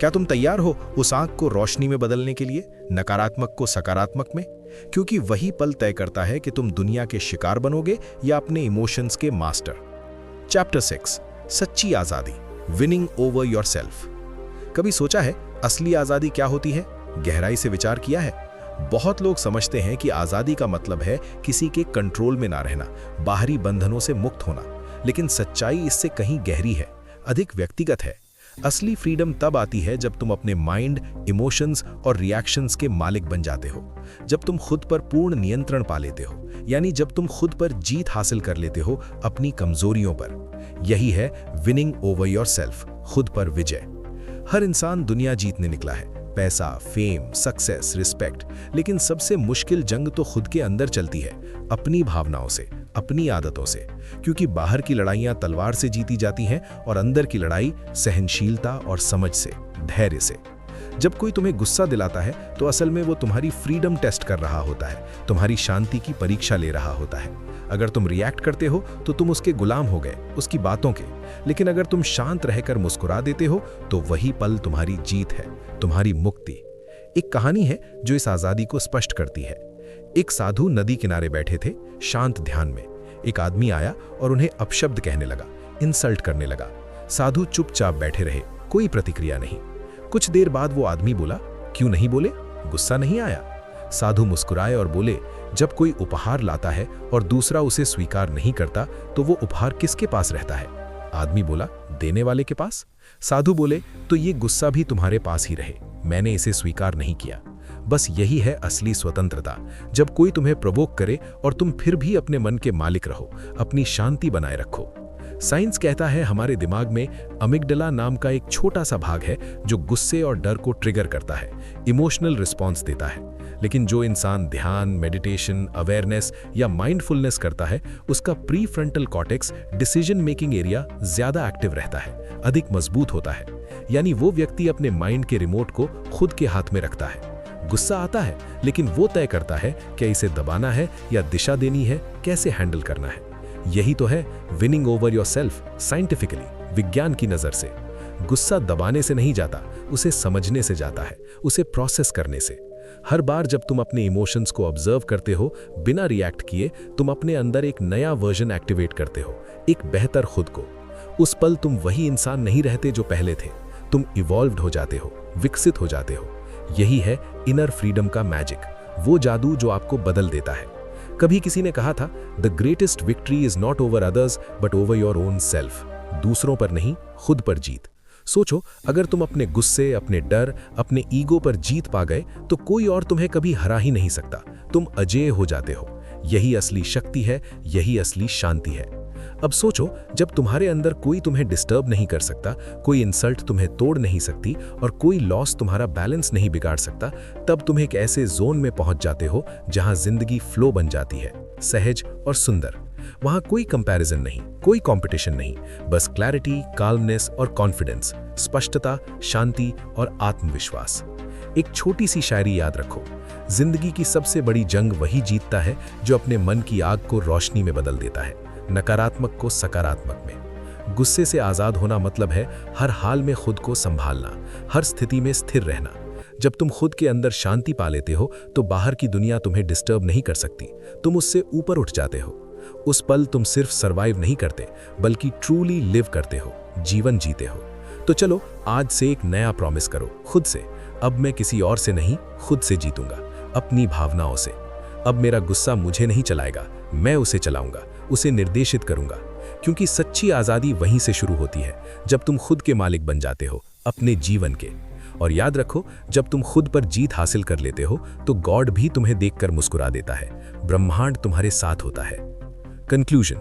क्या तुम तैयार हो उस आंख को रोशनी में बदलने के लिए, नकारात्मक को सकारात्मक में? क्योंकि वही पल तय करता है कि तुम दुनिया के शिकार बनोगे या अपने इमोशंस के मास्टर। चैप्टर 6, सच्ची आजादी, विनिंग ओवर योरसेल्फ। कभी सोचा है असली आजादी क्या होती है? गहराई से विचार किया है? बहुत लोग समझते हैं कि आजादी का मतलब है किसी के कंट्रोल में ना रहना, बाहरी बंधनों से मुक्त होना। लेकिन सच्चाई इससे कहीं गहरी है, अधिक व्यक्तिगत है। असली फ्रीडम तब आती है जब तुम अपने माइंड, इमोशंस और रिएक्शंस के मालिक बन जाते हो, जब तुम खुद पर पूर्ण नियंत्रण पा लेते हो, यानी जब तुम खुद पर जीत हासिल कर लेते हो अपनी कमजोरियों पर। यही है विनिंग ओवर योरसेल्फ, खुद पर विजय। हर इंसान दुनिया जीतने निकला है, पैसा, फेम, सक्सेस, रिस्पेक्ट। लेकिन सबसे मुश्किल जंग तो खुद के अंदर चलती है, अपनी भावनाओं से, अपनी आदतों से। क्योंकि बाहर की लड़ाइयां तलवार से जीती जाती हैं और अंदर की लड़ाई सहनशीलता और समझ से, धैर्य से। जब कोई तुम्हें गुस्सा दिलाता है, तो असल में वो तुम्हारी फ्रीडम टेस्ट कर रहा होता है, तुम्हारी शांति की परीक्षा ले रहा होता है। अगर तुम रिएक्ट करते हो तो तुम उसके गुलाम हो गए, उसकी बातों के। लेकिन अगर तुम शांत रहकर मुस्कुरा देते हो, तो वही पल तुम्हारी जीत है, तुम्हारी मुक्ति। एक कहानी है जो इस आजादी को स्पष्ट करती है। एक साधु नदी किनारे बैठे थे, शांत ध्यान में। एक आदमी आया और उन्हें अपशब्द कहने लगा, इंसल्ट करने लगा। साधु चुपचाप बैठे रहे, कोई प्रतिक्रिया नहीं। कुछ देर बाद वो आदमी बोला, क्यों नहीं बोले? गुस्सा नहीं आया? साधु मुस्कुराए और बोले, जब कोई उपहार लाता है और दूसरा उसे स्वीकार नहीं करता, तो वो उपहार किसके पास रहता है? आदमी बोला, देने वाले के पास। साधु बोले, तो ये गुस्सा भी तुम्हारे पास ही रहे, मैंने इसे स्वीकार नहीं किया। बस यही है असली स्वतंत्रता, जब कोई तुम्हें प्रोवोक करे और तुम फिर भी अपने मन के मालिक रहो, अपनी शांति बनाए रखो। साइंस कहता है हमारे दिमाग में अमिगडला नाम का एक छोटा सा भाग है जो गुस्से और डर को ट्रिगर करता है, इमोशनल रिस्पॉन्स देता है। लेकिन जो इंसान ध्यान, मेडिटेशन, अवेयरनेस या माइंडफुलनेस करता है, उसका pre frontal cortex, decision making area ज्यादा एक्टिव रहता है, अधिक मजबूत होता है। यानी वो व्यक्ति अपने माइंड के रिमोट को खुद के हाथ में रखता है। गुस्सा आता है, लेकिन वो तय करता है क्या इसे दबाना है या दिशा देनी है, कैसे हैंडल करना है। यही तो है विनिंग ओवर योरसेल्फ साइंटिफिकली, विज्ञान की नजर से। गुस्सा दबाने से नहीं जाता, उसे समझने से जाता है, उसे प्रोसेस करने से। हर बार जब तुम अपने इमोशंस को ऑब्जर्व करते हो बिना रिएक्ट किए, तुम अपने अंदर एक नया वर्जन एक्टिवेट करते हो, एक बेहतर खुद को। उस पल तुम वही इंसान नहीं रहते जो पहले थे, तुम इवॉल्व्ड हो जाते हो, विकसित हो जाते हो। यही है इनर फ्रीडम का मैजिक, वो जादू जो आपको बदल देता है। कभी किसी ने कहा था, the greatest victory is not over others but over your own self. दूसरों पर नहीं, खुद पर जीत। सोचो, अगर तुम अपने गुस्से, अपने डर, अपने ईगो पर जीत पा गए तो कोई और तुम्हें कभी हरा ही नहीं सकता। तुम अजेय हो जाते हो। यही असली शक्ति है, यही असली शांति है। अब सोचो, जब तुम्हारे अंदर कोई तुम्हें डिस्टर्ब नहीं कर सकता, कोई इंसल्ट तुम्हें तोड़ नहीं सकती और कोई लॉस तुम्हारा बैलेंस नहीं बिगाड़ सकता, तब तुम एक ऐसे जोन में पहुंच जाते हो जहां जिंदगी फ्लो बन जाती है, सहज और सुंदर। वहां कोई कंपैरिजन नहीं, कोई कंपटीशन नहीं, बस क्लैरिटी, काल्मनेस और कॉन्फिडेंस, स्पष्टता, शांति और आत्मविश्वास। एक छोटी सी शायरी याद रखो, जिंदगी की सबसे बड़ी जंग वही जीतता है जो अपने मन की आग को रोशनी में बदल देता है, नकारात्मक को सकारात्मक में। गुस्से से आजाद होना मतलब है हर हाल में खुद को संभालना, हर स्थिति में स्थिर रहना। जब तुम खुद के अंदर शांति पा लेते हो तो बाहर की दुनिया तुम्हें डिस्टर्ब नहीं कर सकती, तुम उससे ऊपर उठ जाते हो। उस पल तुम सिर्फ सरवाइव नहीं करते, बल्कि ट्रूली लिव करते हो, जीवन जीते हो। तो चलो आज से एक नया प्रॉमिस करो खुद से, अब मैं किसी और से नहीं, खुद से जीतूंगा, अपनी भावनाओं से। अब मेरा गुस्सा मुझे नहीं चलाएगा, मैं उसे चलाऊंगा, उसे निर्देशित करूंगा। क्योंकि सच्ची आजादी वहीं से शुरू होती है, जब तुम खुद के मालिक बन जाते हो, अपने जीवन के। और याद रखो, जब तुम खुद पर जीत हासिल कर लेते हो तो गॉड भी तुम्हें देखकर मुस्कुरा देता है, ब्रह्मांड तुम्हारे साथ होता है। कंक्लूजन।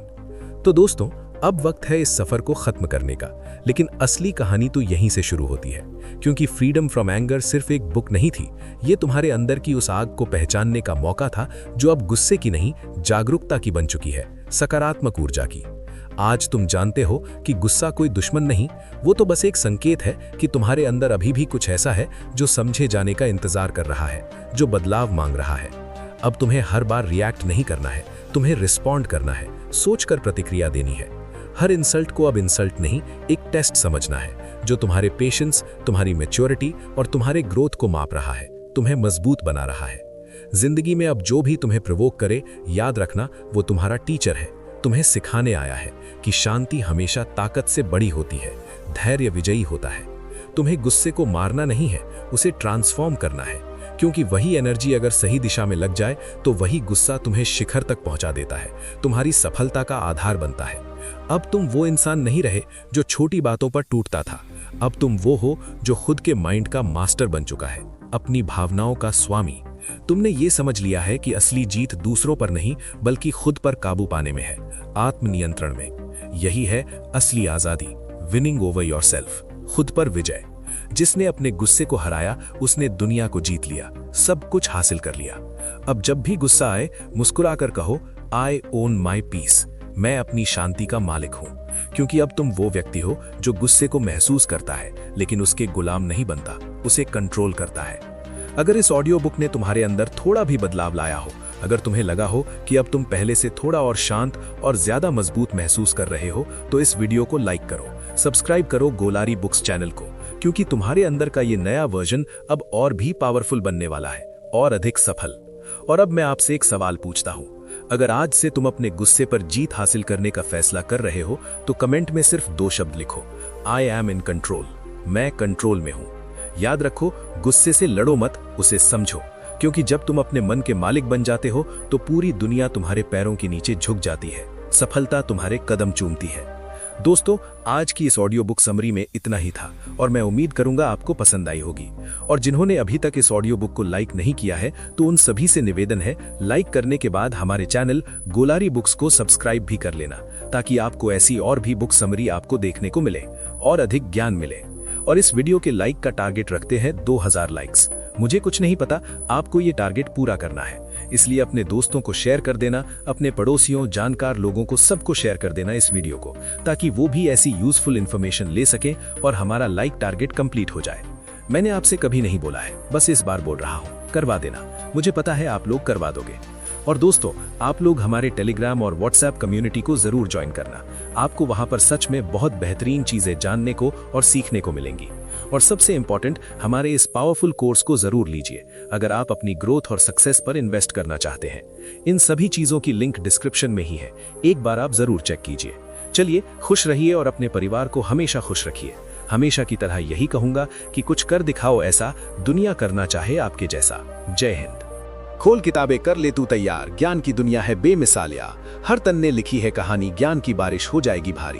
तो दोस्तों, अब वक्त है इस सफर को खत्म करने का, लेकिन असली कहानी तो यहीं से शुरू होती है। क्योंकि फ्रीडम फ्रॉम एंगर सिर्फ एक बुक नहीं थी, ये तुम्हारे अंदर की उस आग को पहचानने का मौका था जो अब गुस्से की नहीं, जागरूकता की बन चुकी है, सकारात्मक ऊर्जा की। आज तुम जानते हो कि गुस्सा कोई दुश्मन नहीं, वो तो बस एक संकेत है कि तुम्हारे अंदर अभी भी कुछ ऐसा है जो समझे जाने का इंतजार कर रहा है, जो बदलाव मांग रहा है। अब तुम्हें हर बार रिएक्ट नहीं करना है, तुम्हें रिस्पॉन्ड करना है, सोचकर प्रतिक्रिया देनी है। हर इंसल्ट को अब इंसल्ट नहीं, एक टेस्ट समझना है जो तुम्हारे पेशेंस, तुम्हारी मैच्योरिटी और तुम्हारे ग्रोथ को माप रहा है, तुम्हें मजबूत बना रहा है। जिंदगी में अब जो भी तुम्हें प्रोवोक करे, याद रखना वो तुम्हारा टीचर है, तुम्हें सिखाने आया है कि शांति हमेशा ताकत से बड़ी होती है, धैर्य विजयी होता है। तुम्हें गुस्से को मारना नहीं है, उसे ट्रांसफॉर्म करना है। क्योंकि वही एनर्जी अगर सही दिशा में लग जाए तो वही गुस्सा तुम्हें शिखर तक पहुंचा देता है, तुम्हारी सफलता का आधार बनता है। अब तुम वो इंसान नहीं रहे जो छोटी बातों पर टूटता था, अब तुम वो हो जो खुद के माइंड का मास्टर बन चुका है, अपनी भावनाओं का स्वामी। तुमने ये समझ लिया है कि असली जीत दूसरों पर नहीं, बल्कि खुद पर काबू पाने में है, आत्मनियंत्रण में। यही है असली आजादी, विनिंग ओवर योरसेल्फ, खुद पर विजय। जिसने अपने गुस्से को हराया, उसने दुनिया को जीत लिया, सब कुछ हासिल कर लिया। अब जब भी गुस्सा आए, मुस्कुराकर कहो, आई ओन माई पीस, मैं अपनी शांति का मालिक हूं। क्योंकि अब तुम वो व्यक्ति हो जो गुस्से को महसूस करता है, लेकिन उसके गुलाम नहीं बनता, उसे कंट्रोल करता है। अगर इस ऑडियो बुक ने तुम्हारे अंदर थोड़ा भी बदलाव लाया हो, अगर तुम्हें लगा हो कि अब तुम पहले से थोड़ा और शांत और ज्यादा मजबूत महसूस कर रहे हो, तो इस वीडियो को लाइक करो, सब्सक्राइब करो गोलारी बुक्स चैनल को, क्योंकि तुम्हारे अंदर का ये नया वर्जन अब और भी पावरफुल बनने वाला है, और अधिक सफल। और अब मैं आपसे एक सवाल पूछता हूं, अगर आज से तुम अपने गुस्से पर जीत हासिल करने का फैसला कर रहे हो तो कमेंट में सिर्फ 2 शब्द लिखो, आई एम इन कंट्रोल, मैं कंट्रोल में हूं। याद रखो, गुस्से से लड़ो मत, उसे समझो। क्योंकि जब तुम अपने मन के मालिक बन जाते हो तो पूरी दुनिया तुम्हारे पैरों के नीचे झुक जाती है, सफलता तुम्हारे कदम चूमती है। दोस्तों, आज की इस ऑडियो बुक समरी में इतना ही था और मैं उम्मीद करूंगा आपको पसंद आई होगी। और जिन्होंने अभी तक इस ऑडियो बुक को लाइक नहीं किया है तो उन सभी से निवेदन है, लाइक करने के बाद हमारे चैनल गोलारी बुक्स को सब्सक्राइब भी कर लेना, ताकि आपको ऐसी और भी बुक समरी आपको देखने को मिले और अधिक ज्ञान मिले। और इस वीडियो के लाइक का टारगेट रखते हैं 2000 लाइक्स। मुझे कुछ नहीं पता, आपको ये टारगेट पूरा करना है, इसलिए अपने दोस्तों को शेयर कर देना, अपने पड़ोसियों, जानकार लोगों को सबको शेयर कर देना इस वीडियो को, ताकि वो भी ऐसी यूजफुल इन्फॉर्मेशन ले सके और हमारा लाइक टारगेट कंप्लीट हो जाए। मैंने आपसे कभी नहीं बोला है, बस इस बार बोल रहा हूँ, करवा देना। मुझे पता है आप लोग करवा दोगे। और दोस्तों, आप लोग हमारे टेलीग्राम और व्हाट्सएप कम्युनिटी को जरूर ज्वाइन करना। आपको वहां पर सच में बहुत बेहतरीन चीजें जानने को और सीखने को मिलेंगी। और सबसे इंपॉर्टेंट, हमारे इस पावरफुल कोर्स को जरूर लीजिए अगर आप अपनी ग्रोथ और सक्सेस पर इन्वेस्ट करना चाहते हैं। इन सभी चीजों की लिंक डिस्क्रिप्शन में ही है, एक बार आप जरूर चेक कीजिए। चलिए, खुश रहिए और अपने परिवार को हमेशा खुश रखिए। हमेशा की तरह यही कहूंगा कि कुछ कर दिखाओ ऐसा, दुनिया करना चाहे आपके जैसा। जय हिंद। खोल किताबें, कर ले तू तैयार, ज्ञान की दुनिया है बेमिसालिया। हर तन्ने लिखी है कहानी, ज्ञान की बारिश हो जाएगी भारी।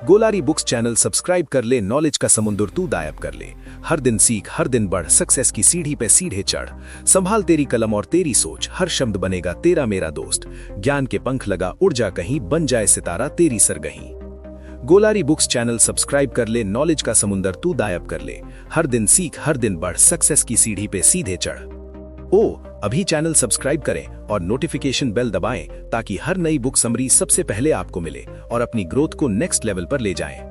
गोलारी बुक्स चैनल सब्सक्राइब कर ले, नॉलेज का समुंदर तू दायब कर ले। हर दिन सीख, हर दिन बढ़, सक्सेस की सीढ़ी पे सीधे चढ़। संभाल तेरी कलम और तेरी सोच, हर शब्द बनेगा तेरा मेरा दोस्त। ज्ञान के पंख लगा, उड़ जा कहीं, बन जाए सितारा तेरी सरगही। गोलारी बुक्स चैनल सब्सक्राइब कर ले, नॉलेज का समुंदर तू दायब कर ले। हर दिन सीख, हर दिन बढ़, सक्सेस की सीढ़ी पे सीधे चढ़। अभी चैनल सब्सक्राइब करें और नोटिफिकेशन बेल दबाएं, ताकि हर नई बुक समरी सबसे पहले आपको मिले और अपनी ग्रोथ को नेक्स्ट लेवल पर ले जाएं।